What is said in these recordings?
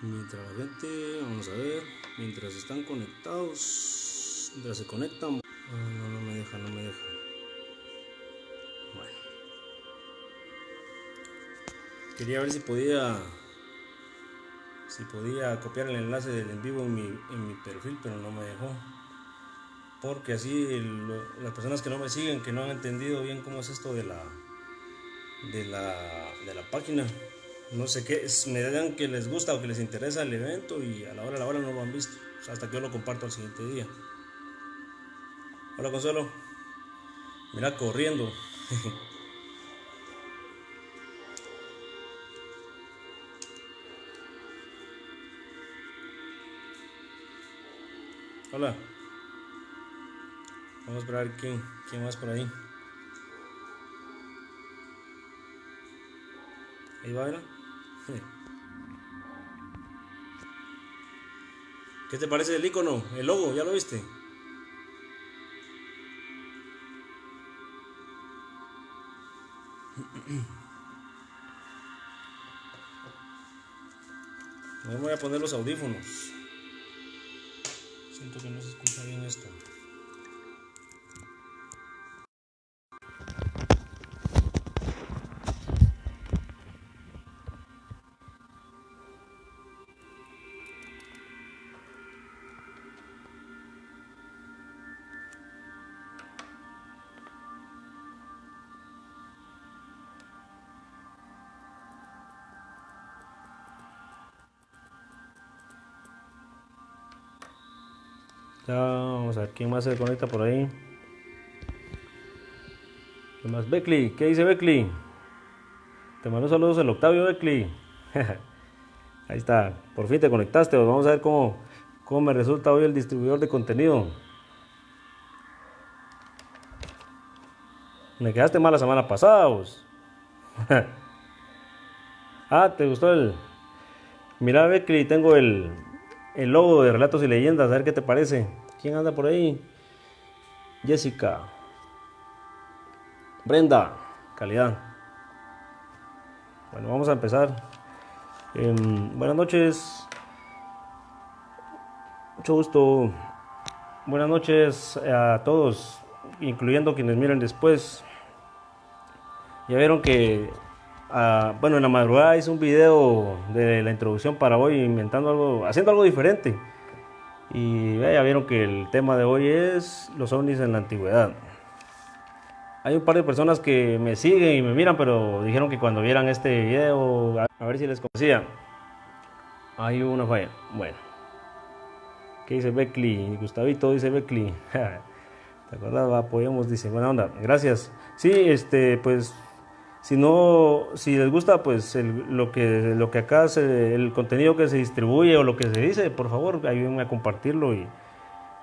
Mientras la gente, vamos a ver, mientras están conectados, mientras se conectan. No me deja. Bueno, quería ver si podía copiar el enlace del en vivo en mi perfil, pero no me dejó. Porque así las personas que no me siguen, que no han entendido bien cómo es esto de la página, no sé qué, me digan que les gusta o que les interesa el evento y a la hora no lo han visto, o sea, hasta que yo lo comparto al siguiente día. Hola Consuelo, mira corriendo. Hola, vamos a esperar quién más por ahí. Ahí va, mira. ¿Qué te parece el icono, el logo? ¿Ya lo viste? Me voy a poner los audífonos. Siento que no se escucha bien esto. Ya, vamos a ver quién más se conecta por ahí. ¿Qué más? Beckley, ¿qué dice Beckley? Te mando saludos el Octavio Beckley. Ahí está, por fin te conectaste. Vamos a ver cómo me resulta hoy el distribuidor de contenido. Me quedaste mal la semana pasada, vos. ¿Te gustó el...? Mira, Beckley, tengo el logo de Relatos y Leyendas, a ver qué te parece. ¿Quién anda por ahí? Jessica. Brenda. Calidad. Bueno, vamos a empezar. Buenas noches. Mucho gusto. Buenas noches a todos, incluyendo quienes miren después. Ya vieron que, bueno, en la madrugada hice un video de la introducción para hoy, haciendo algo diferente. Y ya vieron que el tema de hoy es los ovnis en la antigüedad. Hay un par de personas que me siguen y me miran, pero dijeron que cuando vieran este video, a ver si les conocía. Hay una falla. Bueno. ¿Qué dice Beckley? Gustavito dice Beckley. ¿Te acuerdas? Apoyamos, dice. Buena onda. Gracias. Sí, pues, si les gusta, pues, lo que acá el contenido que se distribuye o lo que se dice, por favor, ayúdenme a compartirlo. Y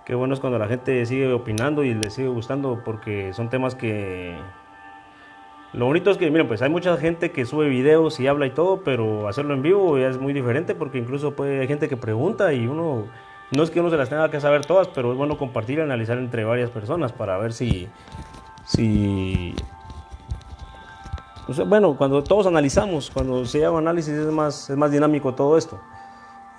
qué bueno es cuando la gente sigue opinando y les sigue gustando, porque son temas que... Lo bonito es que, miren, pues hay mucha gente que sube videos y habla y todo, pero hacerlo en vivo ya es muy diferente, porque incluso hay gente que pregunta y uno... No es que uno se las tenga que saber todas, pero es bueno compartir y analizar entre varias personas para ver si o sea, bueno, cuando todos analizamos, cuando se llama análisis es más dinámico todo esto.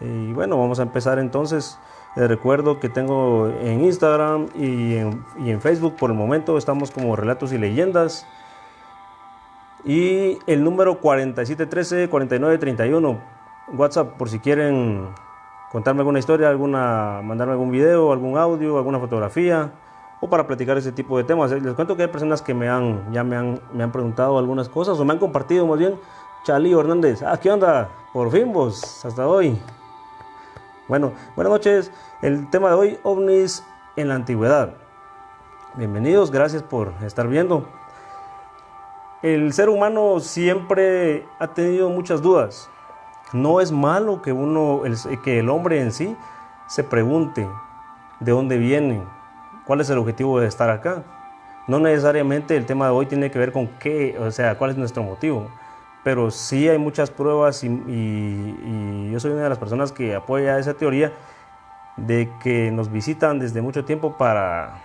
Y bueno, vamos a empezar entonces. Les recuerdo que tengo en Instagram y en Facebook por el momento estamos como Relatos y Leyendas. Y el número 4713-4931, WhatsApp, por si quieren contarme alguna historia, mandarme algún video, algún audio, alguna fotografía, o para platicar ese tipo de temas. Les cuento que hay personas que me han preguntado algunas cosas, o me han compartido más bien. Chalí Hernández, ¿qué onda? Por fin vos, hasta hoy. Bueno, buenas noches. El tema de hoy, ovnis en la antigüedad. Bienvenidos, gracias por estar viendo. El ser humano siempre ha tenido muchas dudas. No es malo que el hombre en sí se pregunte de dónde viene, cuál es el objetivo de estar acá. No necesariamente el tema de hoy tiene que ver con cuál es nuestro motivo, pero sí hay muchas pruebas y yo soy una de las personas que apoya esa teoría de que nos visitan desde mucho tiempo para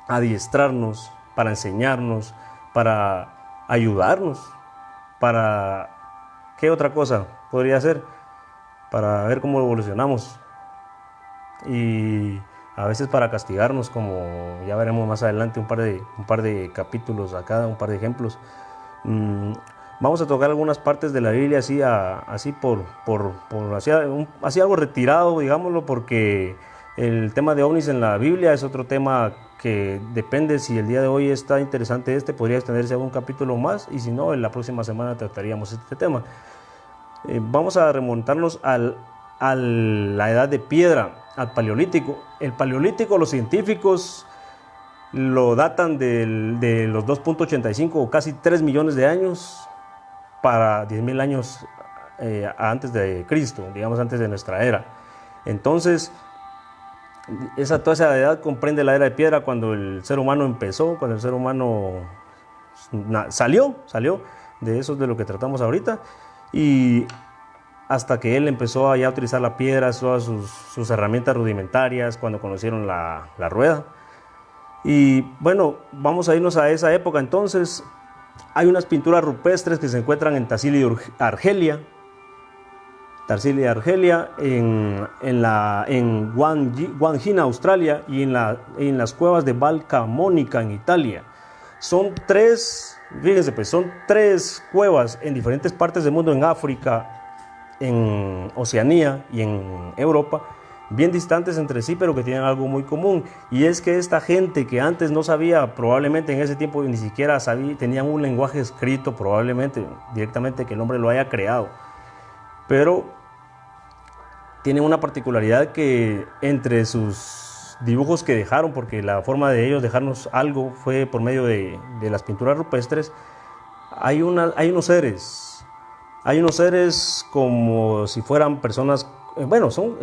adiestrarnos, para enseñarnos, para ayudarnos, para... ¿Qué otra cosa podría ser? para ver cómo evolucionamos y a veces para castigarnos, como ya veremos más adelante un par de capítulos acá, un par de ejemplos. Vamos a tocar algunas partes de la Biblia así así algo retirado, digámoslo, porque el tema de ovnis en la Biblia es otro tema que depende. Si el día de hoy está interesante, podría extenderse a un capítulo más, y si no, en la próxima semana trataríamos este tema. Vamos a remontarnos a la edad de piedra, al Paleolítico. El Paleolítico, los científicos lo datan de los 2.85 o casi 3 millones de años para 10.000 años antes de Cristo, digamos antes de nuestra era. Entonces, toda esa edad comprende la era de piedra, cuando el ser humano empezó, cuando el ser humano salió de eso, de lo que tratamos ahorita, y hasta que él empezó a utilizar la piedra, todas sus herramientas rudimentarias, cuando conocieron la rueda. Y bueno, vamos a irnos a esa época. Entonces, hay unas pinturas rupestres que se encuentran en Tarsila y Argelia, en Guangxi, Australia, y en las cuevas de Val Camonica, en Italia. Son tres cuevas en diferentes partes del mundo, en África, en Oceanía y en Europa, bien distantes entre sí, pero que tienen algo muy común, y es que esta gente que antes no sabía, probablemente en ese tiempo ni siquiera tenían un lenguaje escrito, probablemente directamente que el hombre lo haya creado, pero tienen una particularidad, que entre sus dibujos que dejaron, porque la forma de ellos dejarnos algo fue por medio de las pinturas rupestres, hay unos seres como si fueran personas. Bueno, son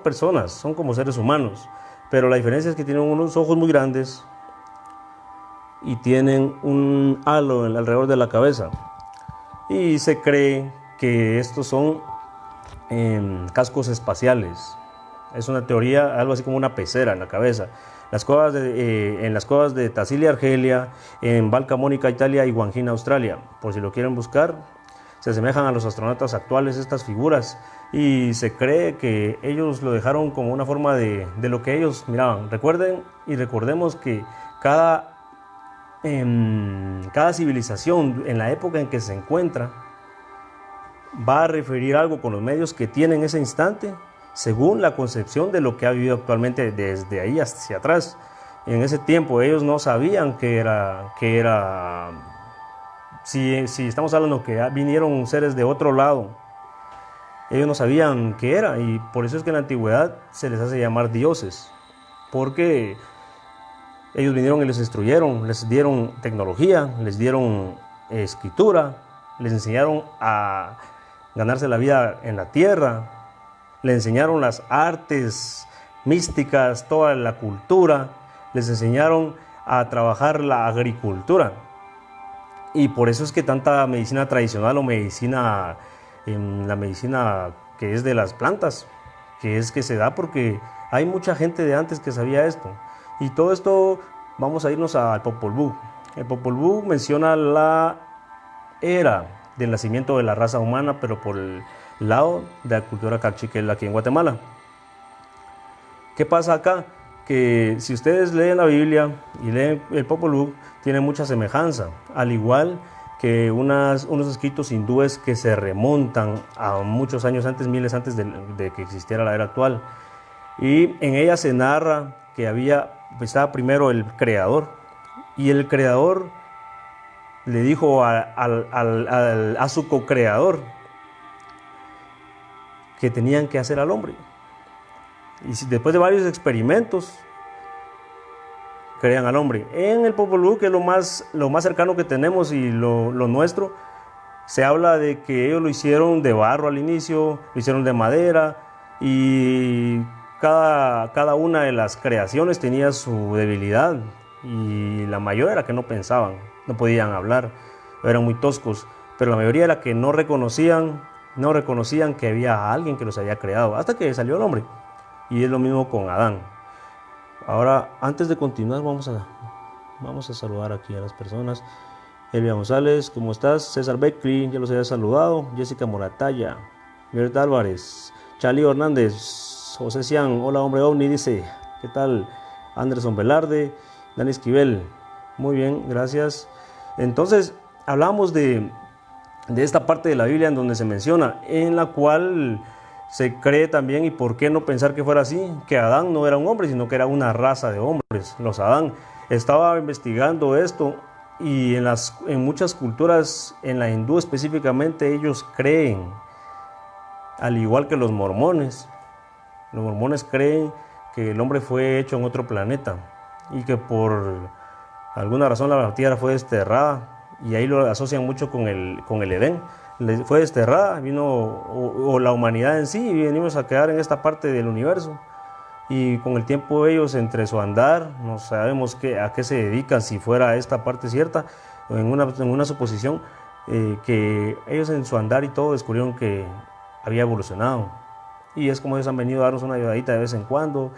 personas, son como seres humanos, pero la diferencia es que tienen unos ojos muy grandes y tienen un halo alrededor de la cabeza, y se cree que estos son cascos espaciales. Es una teoría, algo así como una pecera en la cabeza. En las cuevas de Tarsila y Argelia, en Val Camonica, Italia, y Guangxi, Australia, por si lo quieren buscar. Se asemejan a los astronautas actuales estas figuras, y se cree que ellos lo dejaron como una forma de lo que ellos miraban. Recuerden y recordemos que cada civilización, en la época en que se encuentra, va a referir algo con los medios que tiene en ese instante, según la concepción de lo que ha vivido actualmente desde ahí hacia atrás. En ese tiempo ellos no sabían qué era. Si estamos hablando que vinieron seres de otro lado, ellos no sabían qué era, y por eso es que en la antigüedad se les hace llamar dioses, porque ellos vinieron y les instruyeron, les dieron tecnología, les dieron escritura, les enseñaron a ganarse la vida en la tierra, les enseñaron las artes místicas, toda la cultura, les enseñaron a trabajar la agricultura. Y por eso es que tanta medicina tradicional, o la medicina que es de las plantas, que se da porque hay mucha gente de antes que sabía esto. Y todo esto, vamos a irnos al Popol Vuh. El Popol Vuh menciona la era del nacimiento de la raza humana, pero por el lado de la cultura cachiquel aquí en Guatemala. ¿Qué pasa acá? Que si ustedes leen la Biblia y leen el Popol Vuh, tiene mucha semejanza, al igual que unos escritos hindúes que se remontan a muchos años antes, miles antes de que existiera la era actual. Y en ella se narra que estaba primero el creador, y el creador le dijo a su co-creador que tenían que hacer al hombre. Y después de varios experimentos, crean al hombre. En el Popol Vuh, que es lo más cercano que tenemos y lo nuestro, se habla de que ellos lo hicieron de barro al inicio, lo hicieron de madera, y cada una de las creaciones tenía su debilidad, y la mayor era que no pensaban, no podían hablar, eran muy toscos, pero la mayoría era que no reconocían que había alguien que los había creado, hasta que salió el hombre. Y es lo mismo con Adán. Ahora, antes de continuar, vamos a saludar aquí a las personas. Elvia González, ¿cómo estás? César Beckley, ya los había saludado. Jessica Moratalla, Berta Álvarez, Chalío Hernández, José Cian, hola hombre ovni, dice, ¿qué tal? Anderson Velarde, Dani Esquivel, muy bien, gracias. Entonces, hablamos de esta parte de la Biblia en donde se menciona, en la cual se cree también, y por qué no pensar que fuera así, que Adán no era un hombre, sino que era una raza de hombres, los Adán. Estaba investigando esto y en muchas culturas, en la hindú específicamente, ellos creen, al igual que los mormones creen que el hombre fue hecho en otro planeta y que por alguna razón la tierra fue desterrada, y ahí lo asocian mucho con el Edén. Fue desterrada, vino o la humanidad en sí, y venimos a quedar en esta parte del universo. Y con el tiempo ellos, entre su andar, no sabemos a qué se dedican, si fuera esta parte cierta, o en una suposición, que ellos en su andar y todo descubrieron que había evolucionado. Y es como ellos han venido a darnos una ayudadita de vez en cuando.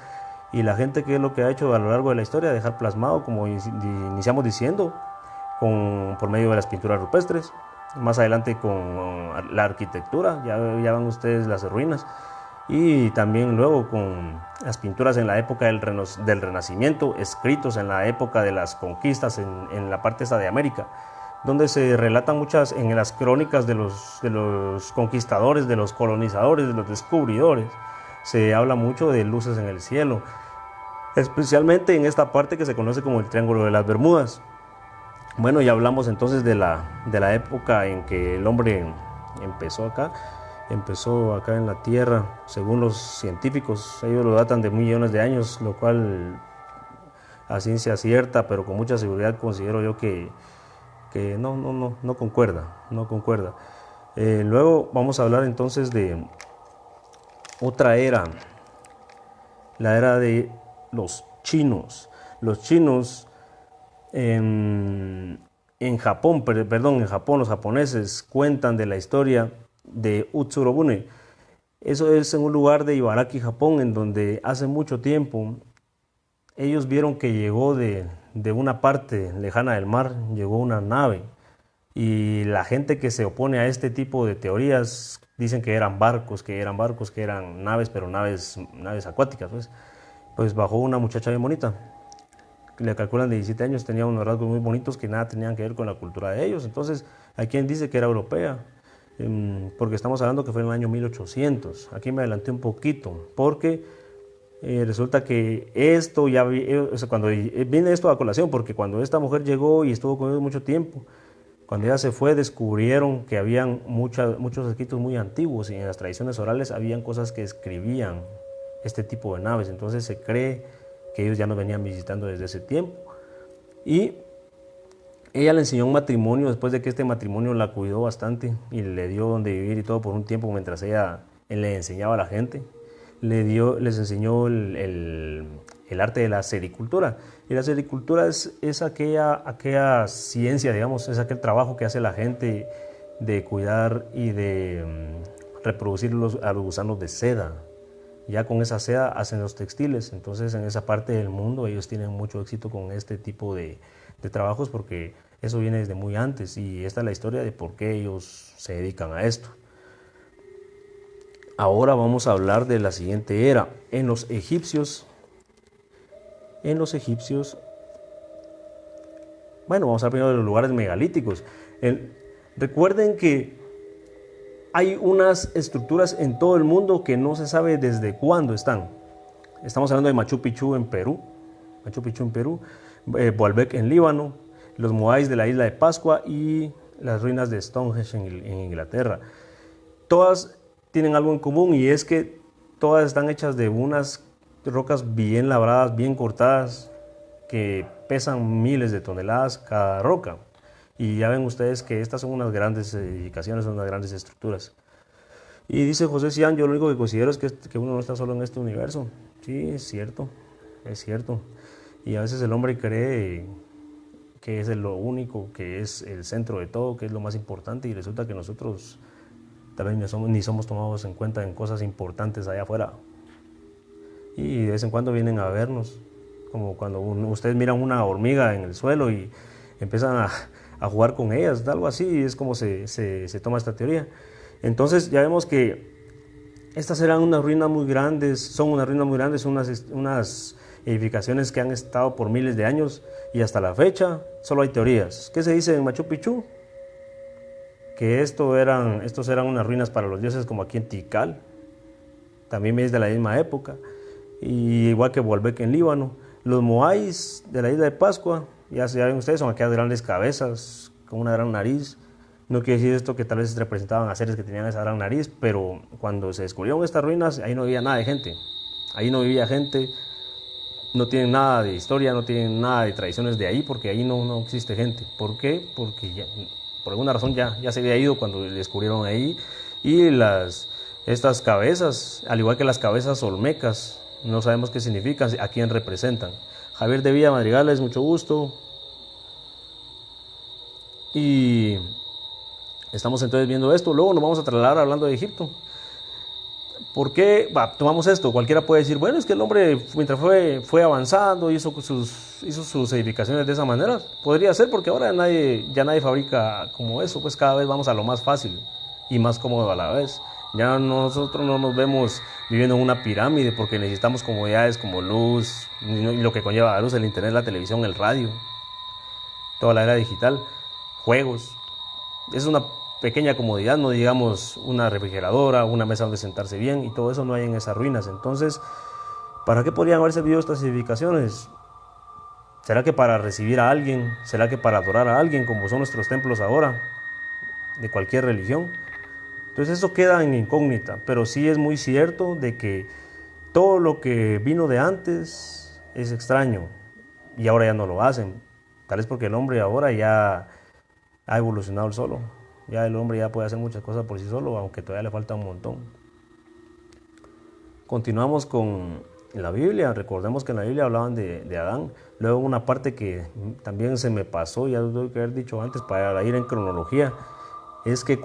Y la gente, que es lo que ha hecho a lo largo de la historia, dejar plasmado, como iniciamos diciendo, por medio de las pinturas rupestres, más adelante con la arquitectura, ya van ustedes las ruinas, y también luego con las pinturas en la época del Renacimiento, escritos en la época de las conquistas en la parte esta de América, donde se relatan muchas, en las crónicas de los conquistadores, de los colonizadores, de los descubridores, se habla mucho de luces en el cielo, especialmente en esta parte que se conoce como el Triángulo de las Bermudas. Bueno, ya hablamos entonces de la época en que el hombre empezó acá en la Tierra. Según los científicos, ellos lo datan de millones de años, lo cual a ciencia cierta, pero con mucha seguridad, considero yo que no concuerda. Luego vamos a hablar entonces de otra era, la era de los chinos. Los chinos en Japón, los japoneses cuentan de la historia de Utsurobune. Eso es en un lugar de Ibaraki, Japón, en donde hace mucho tiempo ellos vieron que llegó de una parte lejana del mar, llegó una nave. Y la gente que se opone a este tipo de teorías dicen que eran barcos, que eran naves, pero naves acuáticas. Pues bajó una muchacha bien bonita. Le calculan de 17 años, tenía unos rasgos muy bonitos que nada tenían que ver con la cultura de ellos. Entonces, hay quien dice que era europea, porque estamos hablando que fue en el año 1800. Aquí me adelanté un poquito, porque resulta que esto ya, cuando viene esto a colación, porque cuando esta mujer llegó y estuvo con ellos mucho tiempo, cuando ella se fue, descubrieron que habían muchos escritos muy antiguos, y en las tradiciones orales habían cosas que escribían este tipo de naves. Entonces se cree que ellos ya nos venían visitando desde ese tiempo. Y ella le enseñó un matrimonio, después de que este matrimonio la cuidó bastante y le dio donde vivir y todo por un tiempo, mientras ella le enseñaba a la gente. Les enseñó el arte de la sericultura. Y la sericultura es aquella ciencia, digamos, es aquel trabajo que hace la gente de cuidar y de reproducir a los gusanos de seda. Ya con esa seda hacen los textiles. Entonces, en esa parte del mundo ellos tienen mucho éxito con este tipo de trabajos, porque eso viene desde muy antes, y esta es la historia de por qué ellos se dedican a esto. Ahora vamos a hablar de la siguiente era. En los egipcios, bueno, vamos a hablar primero de los lugares megalíticos. Recuerden que hay unas estructuras en todo el mundo que no se sabe desde cuándo están. Estamos hablando de Machu Picchu en Perú, Baalbek en Líbano, los Moais de la isla de Pascua y las ruinas de Stonehenge en Inglaterra. Todas tienen algo en común, y es que todas están hechas de unas rocas bien labradas, bien cortadas, que pesan miles de toneladas cada roca. Y ya ven ustedes que estas son unas grandes edificaciones, son unas grandes estructuras. Y dice José Cian, yo lo único que considero es que uno no está solo en este universo. Sí, es cierto. Y a veces el hombre cree que es lo único, que es el centro de todo, que es lo más importante, y resulta que nosotros tal vez ni somos tomados en cuenta en cosas importantes allá afuera. Y de vez en cuando vienen a vernos, como cuando ustedes miran una hormiga en el suelo y empiezan a jugar con ellas, algo así, es como se toma esta teoría. Entonces ya vemos que estas eran unas ruinas muy grandes, son unas ruinas muy grandes, unas edificaciones que han estado por miles de años y hasta la fecha solo hay teorías. ¿Qué se dice en Machu Picchu? Que estos eran unas ruinas para los dioses, como aquí en Tikal, también es de la misma época, y igual que Baalbek en Líbano. Los moais de la isla de Pascua, ya ven ustedes, son aquellas grandes cabezas con una gran nariz. No quiere decir esto que tal vez representaban a seres que tenían esa gran nariz, pero cuando se descubrieron estas ruinas, ahí no había nada de gente. Ahí no vivía gente, no tienen nada de historia, no tienen nada de tradiciones de ahí, porque ahí no existe gente. ¿Por qué? Porque ya, por alguna razón ya se había ido cuando descubrieron ahí. Y estas cabezas, al igual que las cabezas olmecas, no sabemos qué significan, a quién representan. Javier de Villa Madrigales, mucho gusto. Y estamos entonces viendo esto. Luego nos vamos a trasladar hablando de Egipto. ¿Por qué tomamos esto? Cualquiera puede decir, bueno, es que el hombre mientras fue avanzando, hizo sus edificaciones de esa manera. Podría ser, porque ahora ya nadie fabrica como eso, pues cada vez vamos a lo más fácil y más cómodo a la vez. Ya nosotros no nos vemos viviendo en una pirámide porque necesitamos comodidades como luz, y lo que conlleva la luz, el internet, la televisión, el radio, toda la era digital, juegos. Es una pequeña comodidad, no digamos una refrigeradora, una mesa donde sentarse bien, y todo eso no hay en esas ruinas. Entonces, ¿para qué podrían haber servido estas edificaciones? ¿Será que para recibir a alguien? ¿Será que para adorar a alguien, como son nuestros templos ahora, de cualquier religión? Entonces eso queda en incógnita, pero sí es muy cierto de que todo lo que vino de antes es extraño y ahora ya no lo hacen. Tal vez porque el hombre ahora ya ha evolucionado solo. Ya el hombre ya puede hacer muchas cosas por sí solo, aunque todavía le falta un montón. Continuamos con la Biblia. Recordemos que en la Biblia hablaban de Adán. Luego una parte que también se me pasó, ya lo tengo que haber dicho antes para ir en cronología, es que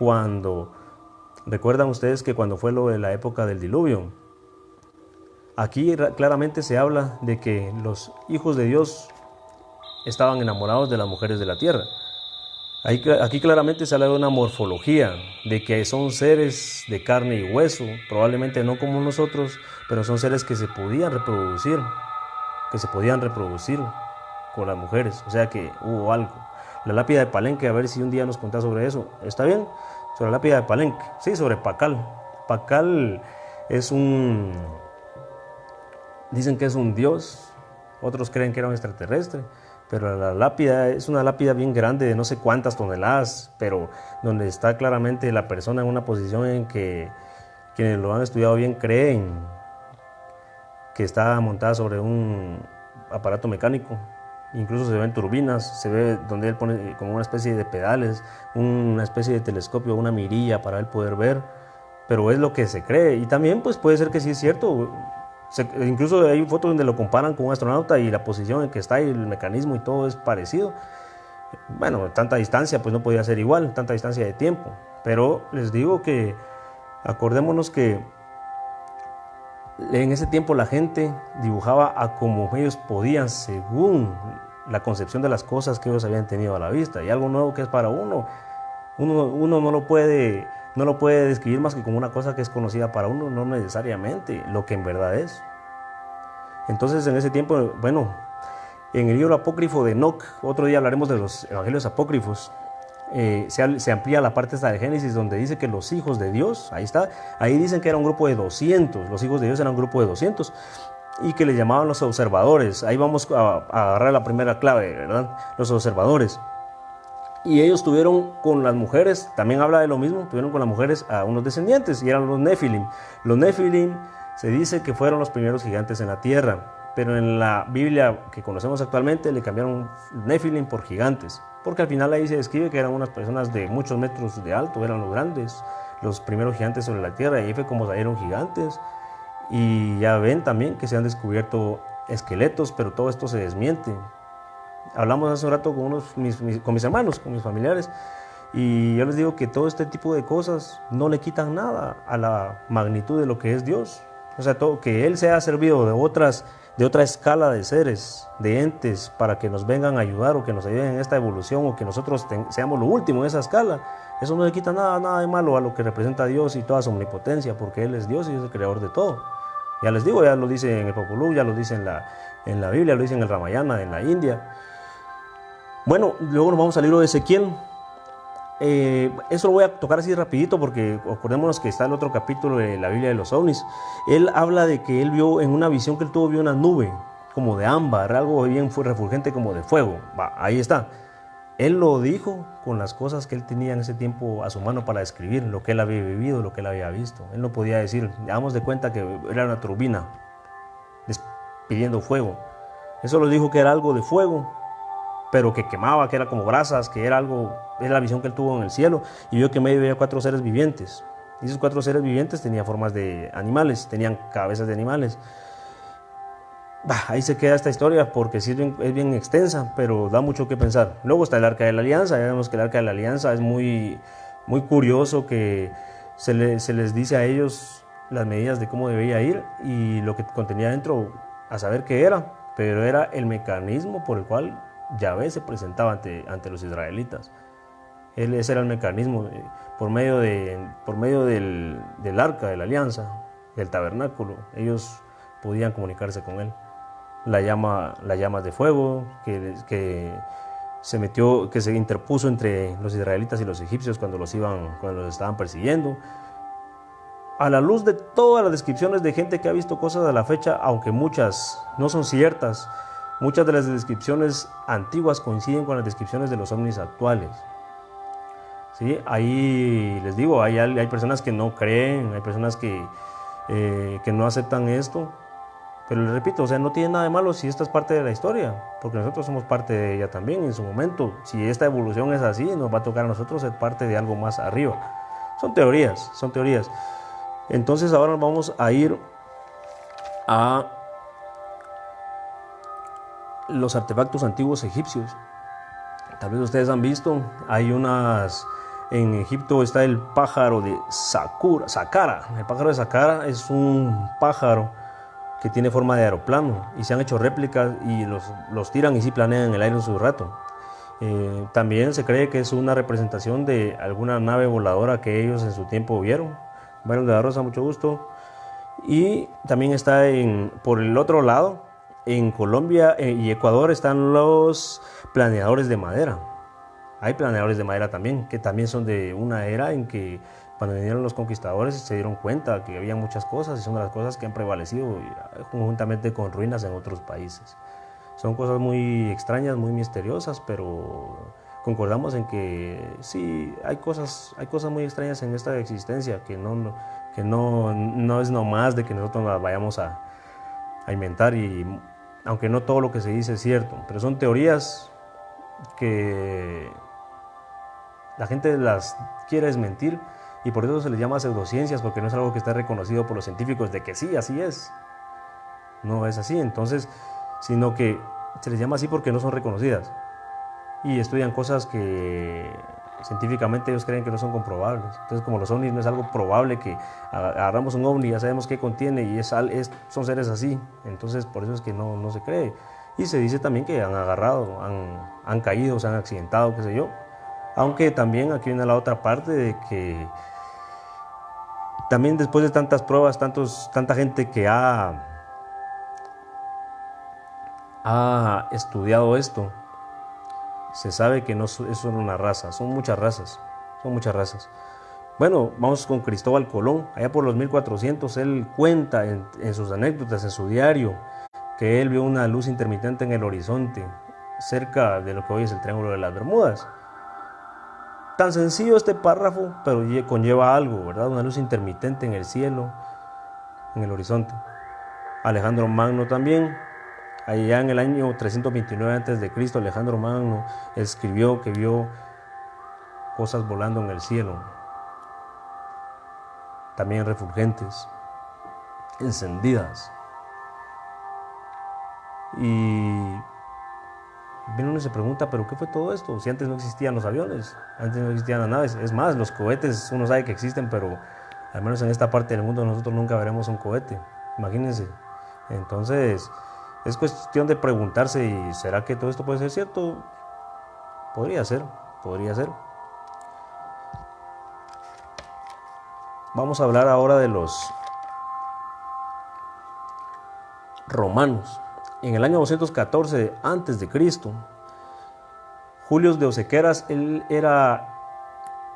recuerdan ustedes que cuando fue lo de la época del diluvio, aquí claramente se habla de que los hijos de Dios estaban enamorados de las mujeres de la tierra. Aquí claramente se habla de una morfología, de que son seres de carne y hueso, probablemente no como nosotros, pero son seres que se podían reproducir con las mujeres, o sea que hubo algo. La lápida de Palenque, a ver si un día nos contás sobre eso, ¿está bien? Sobre la lápida de Palenque, sí, sobre Pacal. Pacal dicen que es un dios, otros creen que era un extraterrestre, pero la lápida es una lápida bien grande de no sé cuántas toneladas, pero donde está claramente la persona en una posición en que quienes lo han estudiado bien creen que está montada sobre un aparato mecánico. Incluso se ven turbinas, se ve donde él pone como una especie de pedales, una especie de telescopio, una mirilla para él poder ver, pero es lo que se cree. Y también pues puede ser que sí es cierto. Incluso hay fotos donde lo comparan con un astronauta y la posición en que está y el mecanismo y todo es parecido. Bueno, tanta distancia pues no podía ser igual, tanta distancia de tiempo, pero les digo que acordémonos que en ese tiempo la gente dibujaba a como ellos podían según la concepción de las cosas que ellos habían tenido a la vista, y algo nuevo que es para uno no lo puede describir más que como una cosa que es conocida para uno, no necesariamente lo que en verdad es. Entonces en ese tiempo, bueno, en el libro apócrifo de Enoc, otro día hablaremos de los evangelios apócrifos, se amplía la parte esta de Génesis donde dice que los hijos de Dios, ahí dicen que era un grupo de 200, los hijos de Dios eran un grupo de 200 y que le llamaban los observadores. Ahí vamos a agarrar la primera clave, ¿verdad? Los observadores. Y ellos tuvieron con las mujeres, también habla de lo mismo, tuvieron con las mujeres a unos descendientes y eran los Nefilim. Los Nefilim se dice que fueron los primeros gigantes en la tierra, pero en la Biblia que conocemos actualmente le cambiaron Nefilim por gigantes, porque al final ahí se describe que eran unas personas de muchos metros de alto, eran los grandes, los primeros gigantes sobre la tierra, y ahí fue como salieron gigantes. Y ya ven también que se han descubierto esqueletos, pero todo esto se desmiente. Hablamos hace un rato con mis hermanos, con mis familiares, y yo les digo que todo este tipo de cosas no le quitan nada a la magnitud de lo que es Dios. O sea, todo, que Él se ha servido de de otra escala de seres, de entes, para que nos vengan a ayudar o que nos ayuden en esta evolución o que nosotros seamos lo último en esa escala. Eso no le quita nada de malo a lo que representa a Dios y toda su omnipotencia, porque Él es Dios y es el creador de todo. Ya les digo, ya lo dice en el Popol Vuh, ya lo dice en la Biblia, lo dice en el Ramayana, en la India. Bueno, luego nos vamos al libro de Ezequiel. Eso lo voy a tocar así rapidito porque acordémonos que está el otro capítulo de la Biblia de los ovnis. Él habla de que él vio en una visión que él tuvo, vio una nube como de ámbar, algo bien refulgente como de fuego. Ahí está. Él lo dijo con las cosas que él tenía en ese tiempo a su mano para describir lo que él había vivido, lo que él había visto. Él no podía decir, damos de cuenta que era una turbina despidiendo fuego. Eso lo dijo que era algo de fuego, pero que quemaba, que era como brasas, que era algo, es la visión que él tuvo en el cielo, y vio que en medio había 4 seres vivientes, y esos 4 seres vivientes tenían formas de animales, tenían cabezas de animales. Ahí se queda esta historia porque sí es bien extensa, pero da mucho que pensar. Luego está el Arca de la Alianza. Ya vemos que el Arca de la Alianza es muy curioso, que se les dice a ellos las medidas de cómo debía ir y lo que contenía dentro, a saber qué era, pero era el mecanismo por el cual Yahvé se presentaba ante los israelitas. Ese era el mecanismo, por medio del Arca de la Alianza, del tabernáculo, ellos podían comunicarse con él. Las llamas de fuego que se interpuso entre los israelitas y los egipcios cuando los estaban persiguiendo. A la luz de todas las descripciones de gente que ha visto cosas a la fecha, aunque muchas no son ciertas, muchas de las descripciones antiguas coinciden con las descripciones de los ovnis actuales. ¿Sí? Ahí les digo, hay personas que no creen, hay personas que no aceptan esto. Pero les repito, o sea, no tiene nada de malo si esta es parte de la historia, porque nosotros somos parte de ella también en su momento. Si esta evolución es así, nos va a tocar a nosotros ser parte de algo más arriba. Son teorías. Entonces ahora vamos a ir a los artefactos antiguos egipcios. Tal vez ustedes han visto, en Egipto está el pájaro de Saqqara. El pájaro de Saqqara es un pájaro que tiene forma de aeroplano y se han hecho réplicas y los tiran y sí planean en el aire un su rato. También se cree que es una representación de alguna nave voladora que ellos en su tiempo vieron. Bueno, de la Rosa, mucho gusto. Y también está por el otro lado, en Colombia y Ecuador están los planeadores de madera. Hay planeadores de madera también, que también son de una era en que cuando vinieron los conquistadores se dieron cuenta que había muchas cosas y son de las cosas que han prevalecido conjuntamente con ruinas en otros países. Son cosas muy extrañas, muy misteriosas, pero concordamos en que sí, hay cosas muy extrañas en esta existencia que no es nomás de que nosotros las vayamos a inventar, y aunque no todo lo que se dice es cierto, pero son teorías que la gente las quiere desmentir. Y por eso se les llama pseudociencias, porque no es algo que esté reconocido por los científicos de que sí, así es. No es así, entonces, sino que se les llama así porque no son reconocidas. Y estudian cosas que científicamente ellos creen que no son comprobables. Entonces, como los ovnis no es algo probable, que agarramos un ovni y ya sabemos qué contiene y son seres así. Entonces, por eso es que no se cree. Y se dice también que han agarrado, han caído, se han accidentado, qué sé yo. Aunque también aquí viene la otra parte de que también después de tantas pruebas, tanta gente que ha estudiado esto, se sabe que no es solo una raza, son muchas razas. Bueno, vamos con Cristóbal Colón. Allá por los 1400, él cuenta en sus anécdotas, en su diario, que él vio una luz intermitente en el horizonte, cerca de lo que hoy es el Triángulo de las Bermudas. Tan sencillo este párrafo, pero conlleva algo, ¿verdad? Una luz intermitente en el cielo, en el horizonte. Alejandro Magno también, allá en el año 329 a.C., Alejandro Magno escribió que vio cosas volando en el cielo, también refulgentes, encendidas. Y uno se pregunta, ¿pero qué fue todo esto? Si antes no existían los aviones, antes no existían las naves. Es más, los cohetes uno sabe que existen, pero al menos en esta parte del mundo nosotros nunca veremos un cohete. Imagínense. Entonces, Es cuestión de preguntarse, ¿y será que todo esto puede ser cierto? Podría ser, podría ser. Vamos a hablar ahora de los romanos. En el año 214 a.C., Julio de Osequeras, él era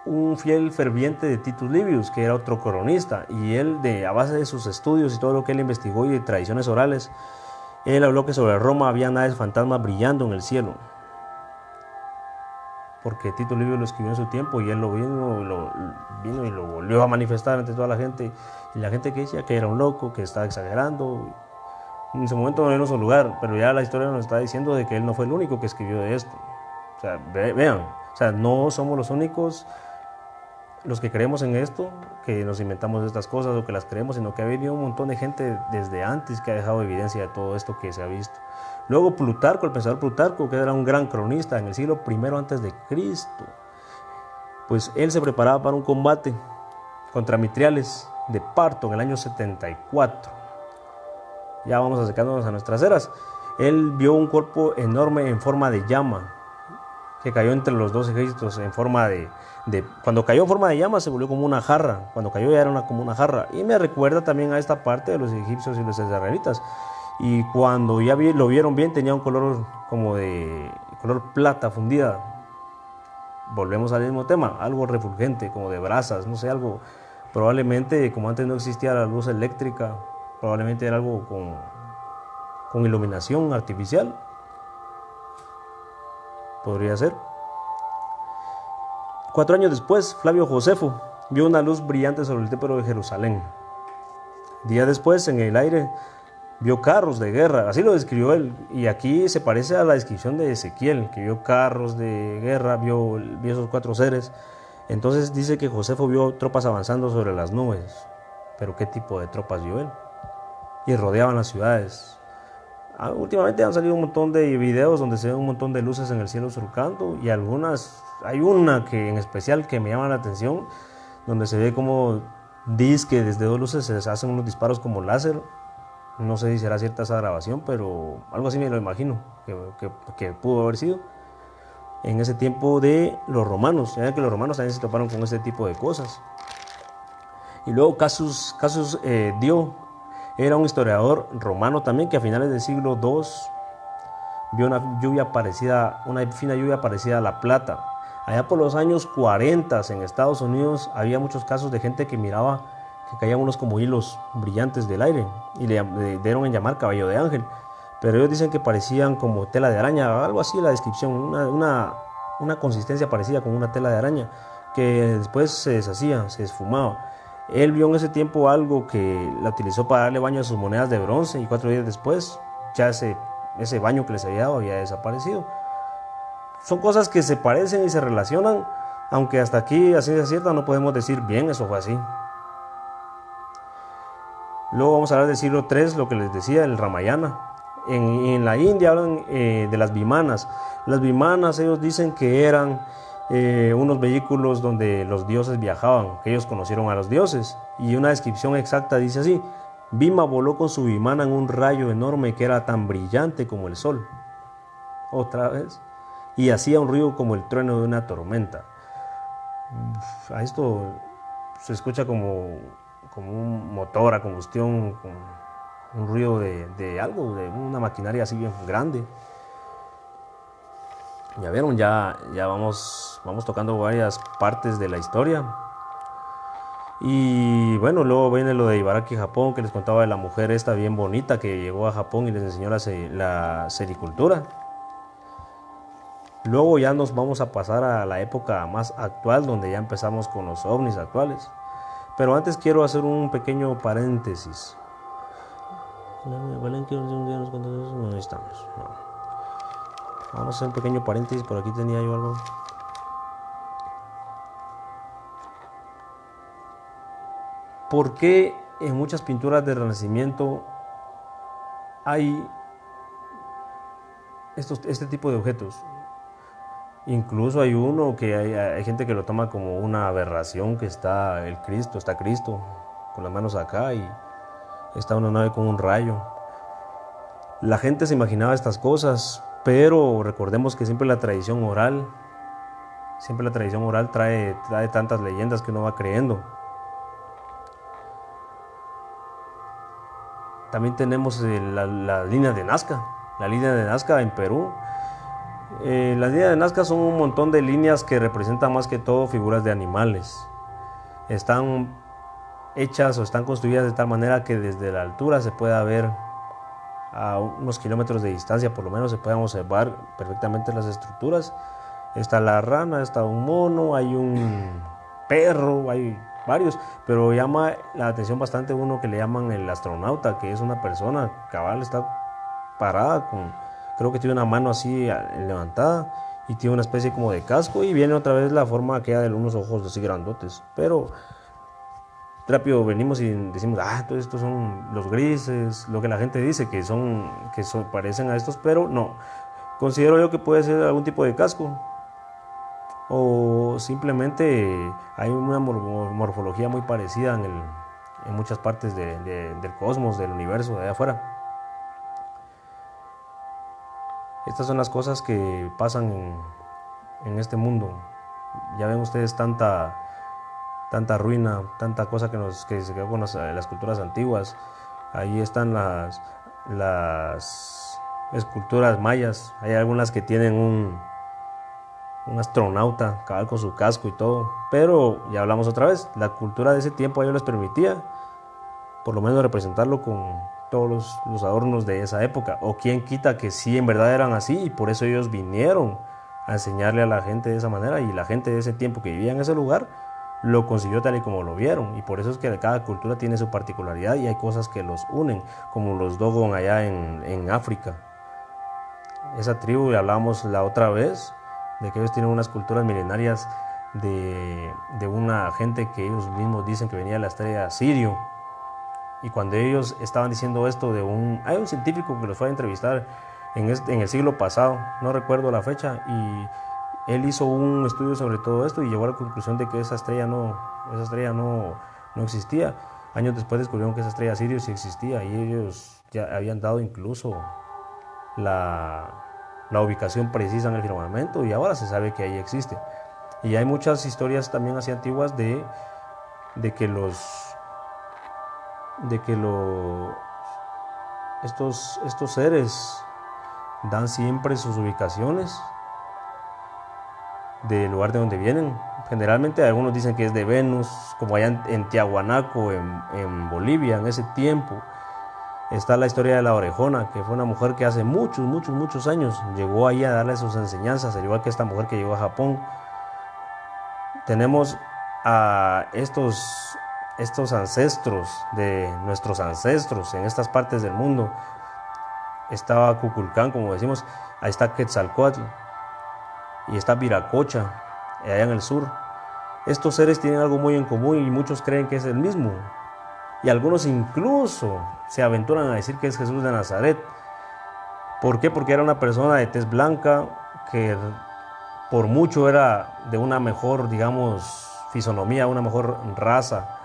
un fiel ferviente de Titus Livius, que era otro cronista, y él, a base de sus estudios y todo lo que él investigó y de tradiciones orales, él habló que sobre Roma había naves fantasmas brillando en el cielo, porque Titus Livius lo escribió en su tiempo y él vino y lo volvió a manifestar ante toda la gente, y la gente que decía que era un loco, que estaba exagerando. En ese momento no era nuestro lugar, pero ya la historia nos está diciendo de que él no fue el único que escribió de esto. O sea, vean, o sea, no somos los únicos los que creemos en esto, que nos inventamos estas cosas o que las creemos, sino que ha venido un montón de gente desde antes que ha dejado evidencia de todo esto que se ha visto. Luego Plutarco, el pensador Plutarco, que era un gran cronista en el siglo I a.C., pues él se preparaba para un combate contra Mitriales de Parto en el año 74. Ya vamos acercándonos a nuestras eras. Él vio un cuerpo enorme en forma de llama que cayó entre los dos ejércitos en forma cuando cayó en forma de llama se volvió como una jarra. Cuando cayó ya era como una jarra. Y me recuerda también a esta parte de los egipcios y los israelitas. Y cuando ya lo vieron bien, tenía un color como de color plata fundida. Volvemos al mismo tema, algo refulgente, como de brasas, no sé, algo. Probablemente, como antes no existía la luz eléctrica, probablemente era algo con iluminación artificial. Podría ser. 4 años después, Flavio Josefo vio una luz brillante sobre el templo de Jerusalén. Días después, en el aire, vio carros de guerra. Así lo describió él. Y aquí se parece a la descripción de Ezequiel, que vio carros de guerra, vio esos 4 seres. Entonces dice que Josefo vio tropas avanzando sobre las nubes. Pero ¿qué tipo de tropas vio él? Y rodeaban las ciudades. Últimamente han salido un montón de videos donde se ven un montón de luces en el cielo surcando, y hay una que en especial que me llama la atención, donde se ve como dice que desde 2 luces se hacen unos disparos como láser. No sé si será cierta esa grabación, pero algo así me lo imagino que pudo haber sido en ese tiempo de los romanos. Ya que los romanos también se toparon con este tipo de cosas. Y luego Cassius Dio era un historiador romano también, que a finales del siglo II vio una fina lluvia parecida a la plata. Allá por los años 40 en Estados Unidos había muchos casos de gente que miraba que caían unos como hilos brillantes del aire, y le dieron en llamar cabello de ángel, pero ellos dicen que parecían como tela de araña, algo así la descripción, una consistencia parecida con una tela de araña, que después se deshacía, se esfumaba. Él vio en ese tiempo algo que la utilizó para darle baño a sus monedas de bronce, y 4 días después ya ese baño que les había dado había desaparecido. Son cosas que se parecen y se relacionan, aunque hasta aquí, a ciencia cierta, no podemos decir bien eso fue así. Luego vamos a hablar del siglo III, lo que les decía, el Ramayana. En la India hablan de las vimanas. Las vimanas, ellos dicen que eran unos vehículos donde los dioses viajaban, que ellos conocieron a los dioses. Y una descripción exacta dice así: Bhima voló con su vimana en un rayo enorme que era tan brillante como el sol. Otra vez. Y hacía un ruido como el trueno de una tormenta. A esto se escucha como un motor a combustión, con un ruido de algo, de una maquinaria así bien grande. Ya vieron, ya vamos tocando varias partes de la historia. Y bueno, luego viene lo de Ibaraki, Japón, que les contaba de la mujer esta bien bonita que llegó a Japón y les enseñó la sericultura. Luego ya nos vamos a pasar a la época más actual, donde ya empezamos con los ovnis actuales. Pero antes quiero hacer un pequeño paréntesis. No estamos. No. Vamos a hacer un pequeño paréntesis. Por aquí tenía yo algo. ¿Por qué en muchas pinturas del Renacimiento hay este tipo de objetos? Incluso hay uno que hay gente que lo toma como una aberración, que está Cristo con las manos acá, y está una nave con un rayo. La gente se imaginaba estas cosas, pero recordemos que siempre la tradición oral trae tantas leyendas que uno va creyendo. También tenemos la línea de Nazca, en Perú. Las líneas de Nazca son un montón de líneas que representan más que todo figuras de animales. Están hechas o están construidas de tal manera que desde la altura se pueda ver a unos kilómetros de distancia, por lo menos se puedan observar perfectamente las estructuras. Está la rana, está un mono, hay un perro, hay varios, pero llama la atención bastante uno que le llaman el astronauta, que es una persona cabal, está parada creo que tiene una mano así levantada y tiene una especie como de casco, y viene otra vez la forma aquella de unos ojos así grandotes, pero rápido venimos y decimos, entonces estos son los grises, lo que la gente dice que parecen a estos, pero no, considero yo que puede ser algún tipo de casco, o simplemente hay una morfología muy parecida en muchas partes del cosmos, del universo, de allá afuera. Estas son las cosas que pasan en este mundo. Ya ven ustedes tanta ruina, tanta cosa que se quedó con las culturas antiguas. Ahí están las esculturas mayas. Hay algunas que tienen un astronauta cabal con su casco y todo, pero ya hablamos otra vez, la cultura de ese tiempo a ellos les permitía por lo menos representarlo con todos los adornos de esa época, o quién quita que sí en verdad eran así, y por eso ellos vinieron a enseñarle a la gente de esa manera, y la gente de ese tiempo que vivía en ese lugar lo consiguió tal y como lo vieron, y por eso es que cada cultura tiene su particularidad y hay cosas que los unen, como los Dogon allá en África. Esa tribu, y hablábamos la otra vez de que ellos tienen unas culturas milenarias de una gente que ellos mismos dicen que venía de la estrella Sirio. Y cuando ellos estaban diciendo esto hay un científico que los fue a entrevistar en el siglo pasado, no recuerdo la fecha, y él hizo un estudio sobre todo esto y llegó a la conclusión de que esa estrella no existía. Años después descubrieron que esa estrella Sirio sí existía, y ellos ya habían dado incluso la ubicación precisa en el firmamento, y ahora se sabe que ahí existe. Y hay muchas historias también así antiguas de que estos seres dan siempre sus ubicaciones del lugar de donde vienen. Generalmente algunos dicen que es de Venus, como allá en Tiahuanaco, en Bolivia, en ese tiempo. Está la historia de la Orejona, que fue una mujer que hace muchos años llegó ahí a darle sus enseñanzas, al igual que esta mujer que llegó a Japón. Tenemos a estos ancestros de nuestros ancestros en estas partes del mundo. Estaba Kukulcán, como decimos, ahí está Quetzalcóatl y está Viracocha, allá en el sur. Estos seres tienen algo muy en común y muchos creen que es el mismo. Y algunos incluso se aventuran a decir que es Jesús de Nazaret. ¿Por qué? Porque era una persona de tez blanca que por mucho era de una mejor, digamos, fisonomía, una mejor raza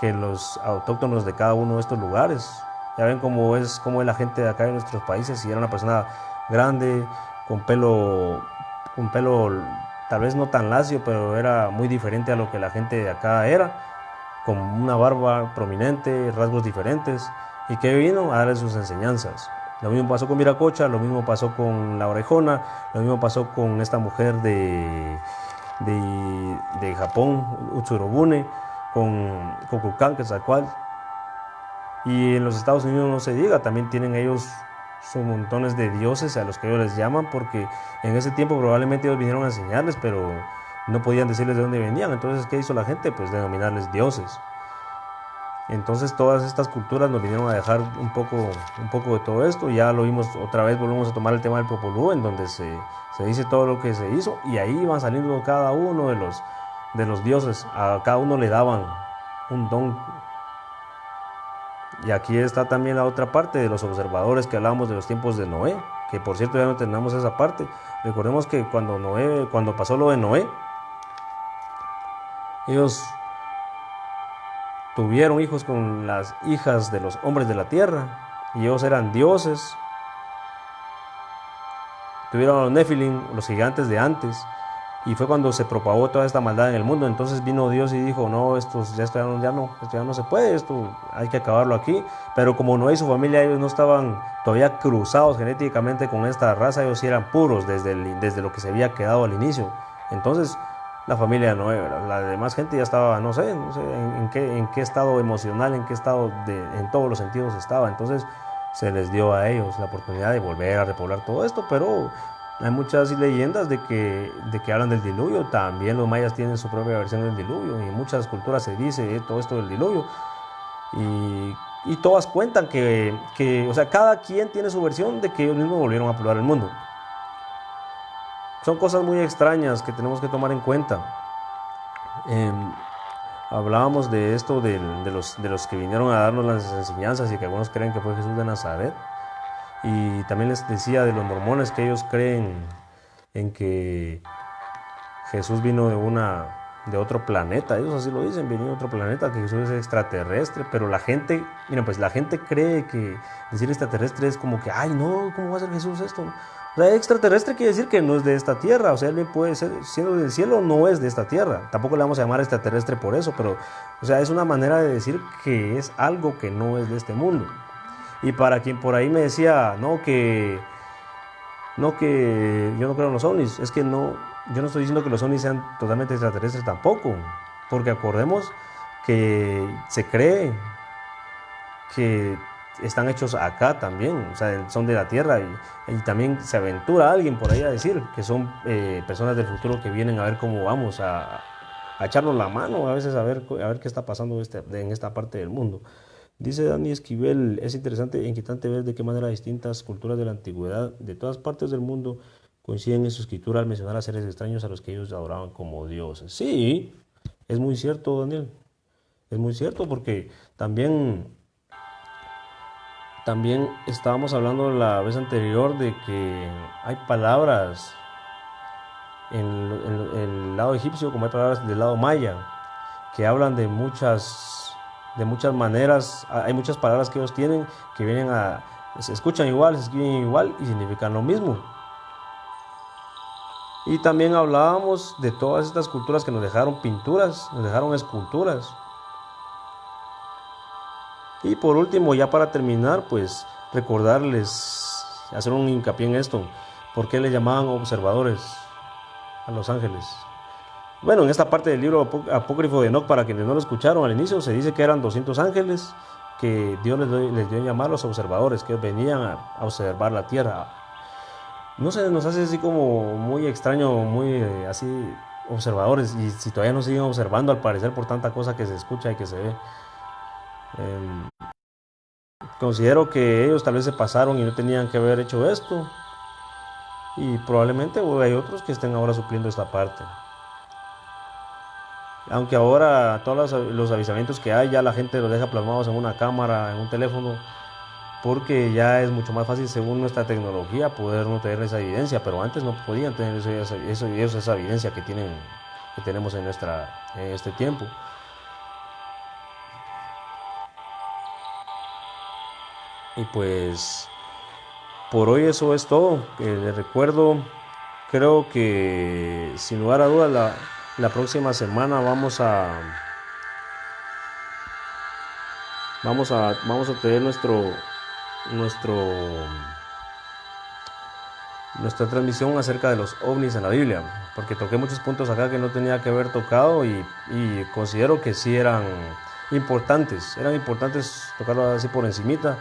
que los autóctonos de cada uno de estos lugares. Ya ven cómo es la gente de acá de nuestros países, y era una persona grande, con pelo tal vez no tan lacio, pero era muy diferente a lo que la gente de acá era, con una barba prominente, rasgos diferentes, y que vino a darle sus enseñanzas. Lo mismo pasó con Viracocha, lo mismo pasó con la Orejona, lo mismo pasó con esta mujer de Japón, Utsurobune, con Kukulcán, Quetzalcóatl. Y en los Estados Unidos no se diga, también tienen ellos sus montones de dioses a los que ellos les llaman, porque en ese tiempo probablemente ellos vinieron a enseñarles, pero no podían decirles de dónde venían. Entonces, ¿qué hizo la gente? Pues denominarles dioses. Entonces todas estas culturas nos vinieron a dejar un poco de todo esto. Ya lo vimos otra vez, volvemos a tomar el tema del Popol Vuh, en donde se dice todo lo que se hizo, y ahí van saliendo cada uno de los dioses. A cada uno le daban un don. Y aquí está también la otra parte de los observadores que hablábamos de los tiempos de Noé, que por cierto ya no tenemos esa parte. Recordemos que cuando pasó lo de Noé, ellos tuvieron hijos con las hijas de los hombres de la tierra, y ellos eran dioses, tuvieron a los Nefilim, los gigantes de antes, y fue cuando se propagó toda esta maldad en el mundo. Entonces vino Dios y dijo, no, esto ya no se puede, esto hay que acabarlo aquí. Pero como Noé y su familia, ellos no estaban todavía cruzados genéticamente con esta raza, ellos sí eran puros desde lo que se había quedado al inicio. Entonces la familia de Noé, ¿verdad? La demás gente ya estaba, no sé en qué estado emocional, en qué estado en todos los sentidos estaba. Entonces se les dio a ellos la oportunidad de volver a repoblar todo esto, pero hay muchas leyendas de que hablan del diluvio. También los mayas tienen su propia versión del diluvio, y en muchas culturas se dice todo esto del diluvio, y todas cuentan o sea, cada quien tiene su versión de que ellos mismos volvieron a poblar el mundo. Son cosas muy extrañas que tenemos que tomar en cuenta. Hablábamos de esto de los que vinieron a darnos las enseñanzas, y que algunos creen que fue Jesús de Nazaret. Y también les decía de los mormones, que ellos creen en que Jesús vino de otro planeta. Ellos así lo dicen, vino de otro planeta, que Jesús es extraterrestre. Pero la gente, miren, pues la gente cree que decir extraterrestre es como que, ay no, ¿cómo va a ser Jesús esto? O sea, extraterrestre quiere decir que no es de esta tierra. O sea, él puede ser, siendo del cielo, no es de esta tierra. Tampoco le vamos a llamar extraterrestre por eso, pero, o sea, es una manera de decir que es algo que no es de este mundo. Y para quien por ahí me decía, no, que yo no creo en los ovnis, es que no, yo no estoy diciendo que los ovnis sean totalmente extraterrestres tampoco, porque acordemos que se cree que están hechos acá también, o sea, son de la Tierra, y también se aventura alguien por ahí a decir que son personas del futuro que vienen a ver cómo vamos, a echarnos la mano, a veces a ver qué está pasando en esta parte del mundo. Dice Dani Esquivel, es interesante e inquietante ver de qué manera distintas culturas de la antigüedad de todas partes del mundo coinciden en su escritura al mencionar a seres extraños a los que ellos adoraban como dioses. Sí, es muy cierto, Daniel, es muy cierto, porque también estábamos hablando la vez anterior de que hay palabras en el lado egipcio, como hay palabras del lado maya, que hablan de muchas maneras. Hay muchas palabras que ellos tienen que se escuchan igual, se escriben igual y significan lo mismo. Y también hablábamos de todas estas culturas que nos dejaron pinturas, nos dejaron esculturas. Y por último, ya para terminar, pues recordarles, hacer un hincapié en esto, ¿por qué le llamaban observadores a los ángeles? Bueno, en esta parte del libro apócrifo de Enoc, para quienes no lo escucharon al inicio, se dice que eran 200 ángeles que Dios les dio a llamar los observadores, que venían a observar la tierra. No sé, nos hace así como muy extraño, muy así, observadores, y si todavía nos siguen observando, al parecer, por tanta cosa que se escucha y que se ve. Considero que ellos tal vez se pasaron y no tenían que haber hecho esto, y probablemente hay otros que estén ahora supliendo esta parte. Aunque ahora todos los avisamientos que hay, ya la gente los deja plasmados en una cámara, en un teléfono, porque ya es mucho más fácil, según nuestra tecnología, poder no tener esa evidencia. Pero antes no podían tener esa evidencia que tenemos en este tiempo. Y pues por hoy eso es todo. Les recuerdo, creo que sin lugar a dudas la próxima semana vamos a tener nuestra transmisión acerca de los ovnis en la Biblia, porque toqué muchos puntos acá que no tenía que haber tocado, y considero que sí eran importantes tocarlo así por encimita,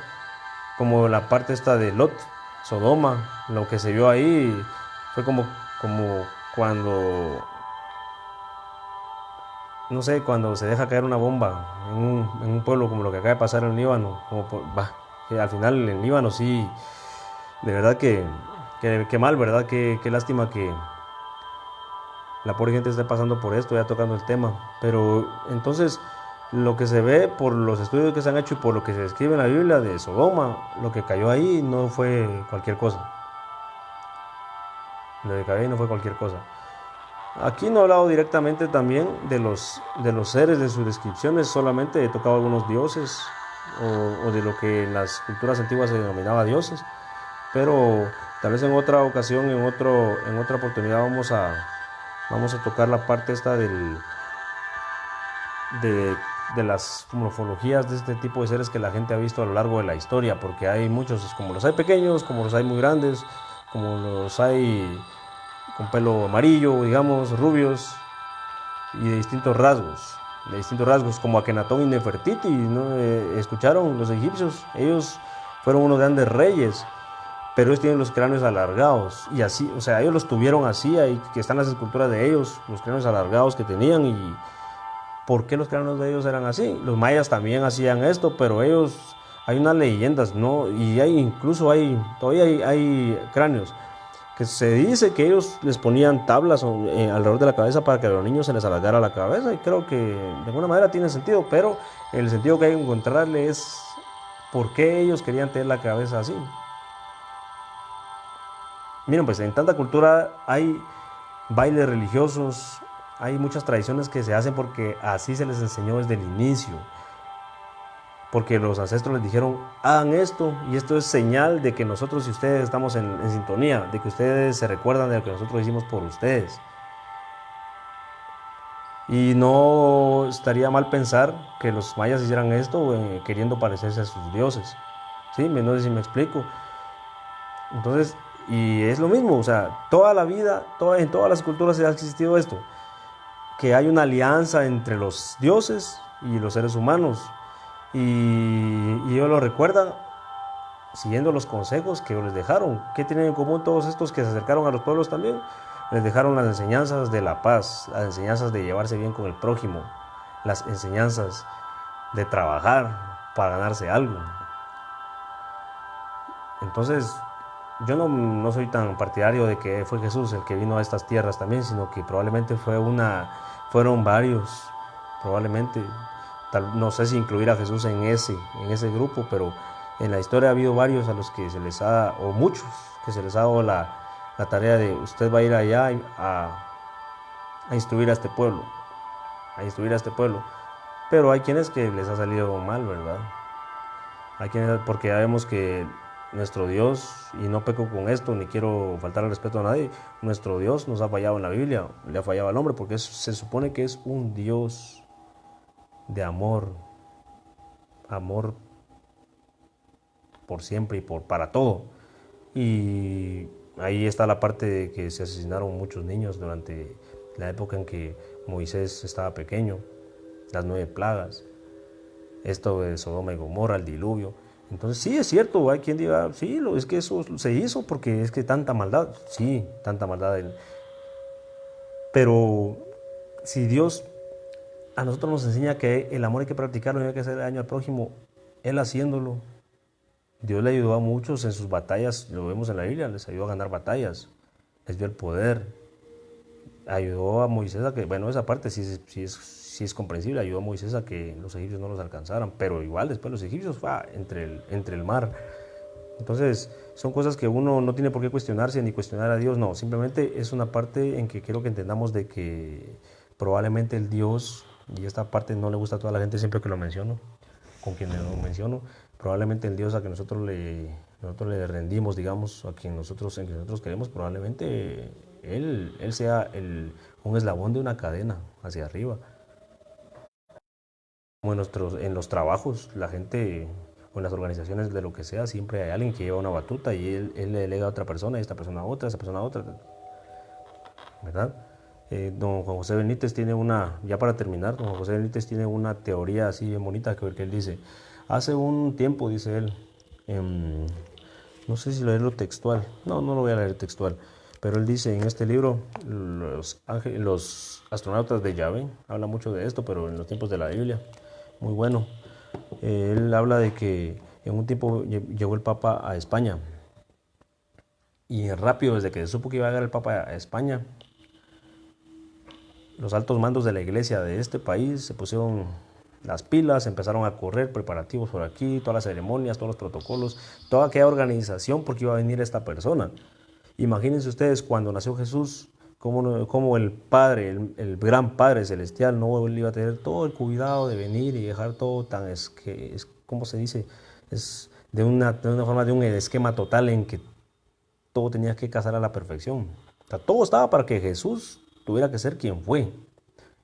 como la parte esta de Lot, Sodoma. Lo que se vio ahí fue como cuando, no sé, cuando se deja caer una bomba en un pueblo, como lo que acaba de pasar en Líbano, que al final en Líbano sí, de verdad que mal, ¿verdad? Qué lástima que la pobre gente esté pasando por esto, ya tocando el tema. Pero entonces, lo que se ve por los estudios que se han hecho y por lo que se describe en la Biblia de Sodoma, lo que cayó ahí no fue cualquier cosa. Lo que cayó ahí no fue cualquier cosa. Aquí no he hablado directamente también de los seres, de sus descripciones, solamente he tocado algunos dioses, o de lo que en las culturas antiguas se denominaba dioses. pero tal vez en otra ocasión, en otra oportunidad vamos a tocar la parte esta de, de las morfologías de este tipo de seres que la gente ha visto a lo largo de la historia, porque hay muchos, como los hay pequeños, como los hay muy grandes, como los hay con pelo amarillo, digamos, rubios, y de distintos rasgos, como Akenatón y Nefertiti, ¿no? Escucharon los egipcios, ellos fueron unos grandes reyes, pero ellos tienen los cráneos alargados, y así, o sea, ellos los tuvieron así, ahí que están las esculturas de ellos, los cráneos alargados que tenían, y por qué los cráneos de ellos eran así. Los mayas también hacían esto, pero ellos, hay unas leyendas, ¿no? Y todavía hay cráneos que se dice que ellos les ponían tablas alrededor de la cabeza para que a los niños se les alargara la cabeza, y creo que de alguna manera tiene sentido, pero el sentido que hay que encontrarle es por qué ellos querían tener la cabeza así. Miren, pues en tanta cultura hay bailes religiosos, hay muchas tradiciones que se hacen porque así se les enseñó desde el inicio, porque los ancestros les dijeron, hagan esto, y esto es señal de que nosotros y ustedes estamos en sintonía, de que ustedes se recuerdan de lo que nosotros hicimos por ustedes. Y no estaría mal pensar que los mayas hicieran esto queriendo parecerse a sus dioses. ¿Sí? No sé si me explico. Entonces, y es lo mismo, o sea, toda la vida, en todas las culturas ha existido esto, que hay una alianza entre los dioses y los seres humanos. Y ellos lo recuerdan siguiendo los consejos que les dejaron. ¿Qué tienen en común todos estos que se acercaron a los pueblos también? Les dejaron las enseñanzas de la paz, las enseñanzas de llevarse bien con el prójimo, las enseñanzas de trabajar para ganarse algo. Entonces, yo no soy tan partidario de que fue Jesús el que vino a estas tierras también, sino que probablemente fueron varios, probablemente. No sé si incluir a Jesús en ese grupo, pero en la historia ha habido varios a los que se les ha, o muchos, que se les ha dado la tarea de usted va a ir allá a instruir a este pueblo, a instruir a este pueblo. Pero hay quienes que les ha salido mal, ¿verdad? Hay quienes, porque ya vemos que nuestro Dios, y no peco con esto, ni quiero faltar al respeto a nadie, nuestro Dios nos ha fallado en la Biblia, le ha fallado al hombre, porque se supone que es un Dios de amor, amor por siempre y para todo. Y ahí está la parte de que se asesinaron muchos niños durante la época en que Moisés estaba pequeño, las 9 plagas, esto de Sodoma y Gomorra, el diluvio. Entonces sí, es cierto, hay quien diga, sí, es que eso se hizo porque es que tanta maldad, sí, tanta maldad. Pero si Dios a nosotros nos enseña que el amor hay que practicarlo y no hay que hacer daño al prójimo, Él haciéndolo, Dios le ayudó a muchos en sus batallas, lo vemos en la Biblia, les ayudó a ganar batallas, les dio el poder, ayudó a Moisés a que, bueno, esa parte sí es comprensible, ayudó a Moisés a que los egipcios no los alcanzaran, pero igual después los egipcios fue entre el mar. Entonces, son cosas que uno no tiene por qué cuestionarse ni cuestionar a Dios, no, simplemente es una parte en que quiero que entendamos de que probablemente el Dios, y esta parte no le gusta a toda la gente siempre que lo menciono, con quien lo menciono, probablemente el Dios a que nosotros le rendimos, digamos, en que nosotros queremos, probablemente Él sea un eslabón de una cadena hacia arriba. Como en los trabajos, la gente o en las organizaciones de lo que sea, siempre hay alguien que lleva una batuta y él le delega a otra persona, y esta persona a otra, esa persona a otra, ¿verdad? Don Juan José Benítez tiene ya para terminar, don Juan José Benítez tiene una teoría así bien bonita que él dice, hace un tiempo, dice él, no sé si leerlo textual, no lo voy a leer textual, pero él dice en este libro, los astronautas de Yahvé, habla mucho de esto, pero en los tiempos de la Biblia, muy bueno. Él habla de que en un tiempo llegó el Papa a España, y rápido, desde que se supo que iba a llegar el Papa a España, los altos mandos de la iglesia de este país se pusieron las pilas, empezaron a correr preparativos por aquí, todas las ceremonias, todos los protocolos, toda aquella organización porque iba a venir esta persona. Imagínense ustedes cuando nació Jesús, cómo el Padre, el gran Padre Celestial, no iba a tener todo el cuidado de venir y dejar todo ¿cómo se dice? Es de una forma, de un esquema total en que todo tenía que casar a la perfección. O sea, todo estaba para que Jesús tuviera que ser quien fue.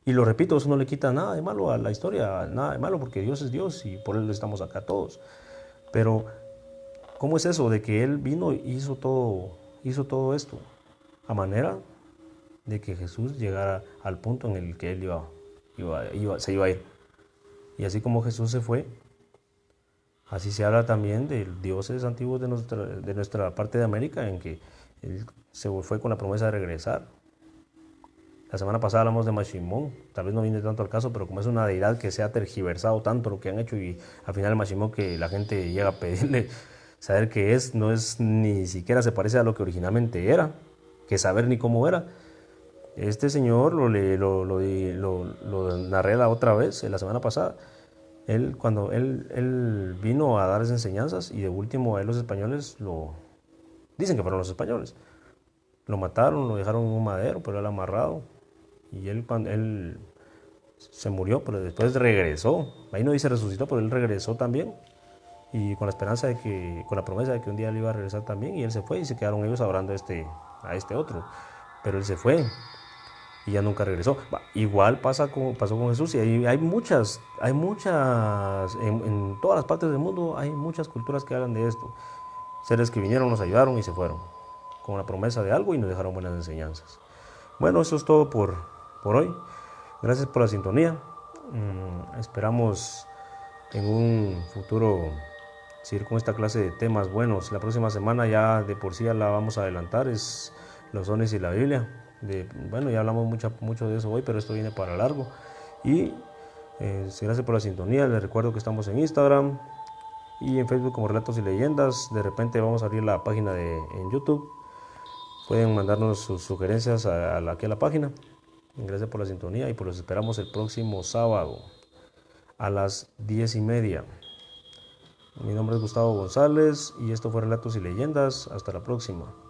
Y lo repito, eso no le quita nada de malo a la historia, nada de malo, porque Dios es Dios y por Él estamos acá todos. Pero, ¿cómo es eso de que Él vino y hizo todo esto? A manera de que Jesús llegara al punto en el que Él se iba a ir. Y así como Jesús se fue, así se habla también de dioses antiguos de nuestra parte de América, en que Él se fue con la promesa de regresar. La semana pasada hablamos de Mashimón, tal vez no viene tanto al caso, pero como es una deidad que se ha tergiversado tanto lo que han hecho y al final Mashimón que la gente llega a pedirle saber qué es, no es ni siquiera se parece a lo que originalmente era, que saber ni cómo era. Este señor lo narré la otra vez, la semana pasada. Cuando él vino a dar esas enseñanzas y de último a él los españoles dicen que fueron los españoles. Lo mataron, lo dejaron en un madero, pero él amarrado. Y él se murió, pero después regresó. Ahí no dice resucitó, pero él regresó también. Y con la esperanza con la promesa de que un día él iba a regresar también. Y él se fue y se quedaron ellos adorando a este otro. Pero él se fue y ya nunca regresó. Igual pasó con Jesús y hay muchas, en todas las partes del mundo hay muchas culturas que hablan de esto. Seres que vinieron, nos ayudaron y se fueron con la promesa de algo y nos dejaron buenas enseñanzas. Bueno, eso es todo por hoy. Gracias por la sintonía. Esperamos en un futuro seguir con esta clase de temas buenos. La próxima semana ya de por sí ya la vamos a adelantar, es los dones y la Biblia. Bueno, ya hablamos mucho de eso hoy, pero esto viene para largo. Y gracias por la sintonía. Les recuerdo que estamos en Instagram y en Facebook como Relatos y Leyendas. De repente vamos a abrir la página en YouTube. Pueden mandarnos sus sugerencias aquí a la página. Gracias por la sintonía y pues los esperamos el próximo sábado a las 10:30. Mi nombre es Gustavo González y esto fue Relatos y Leyendas. Hasta la próxima.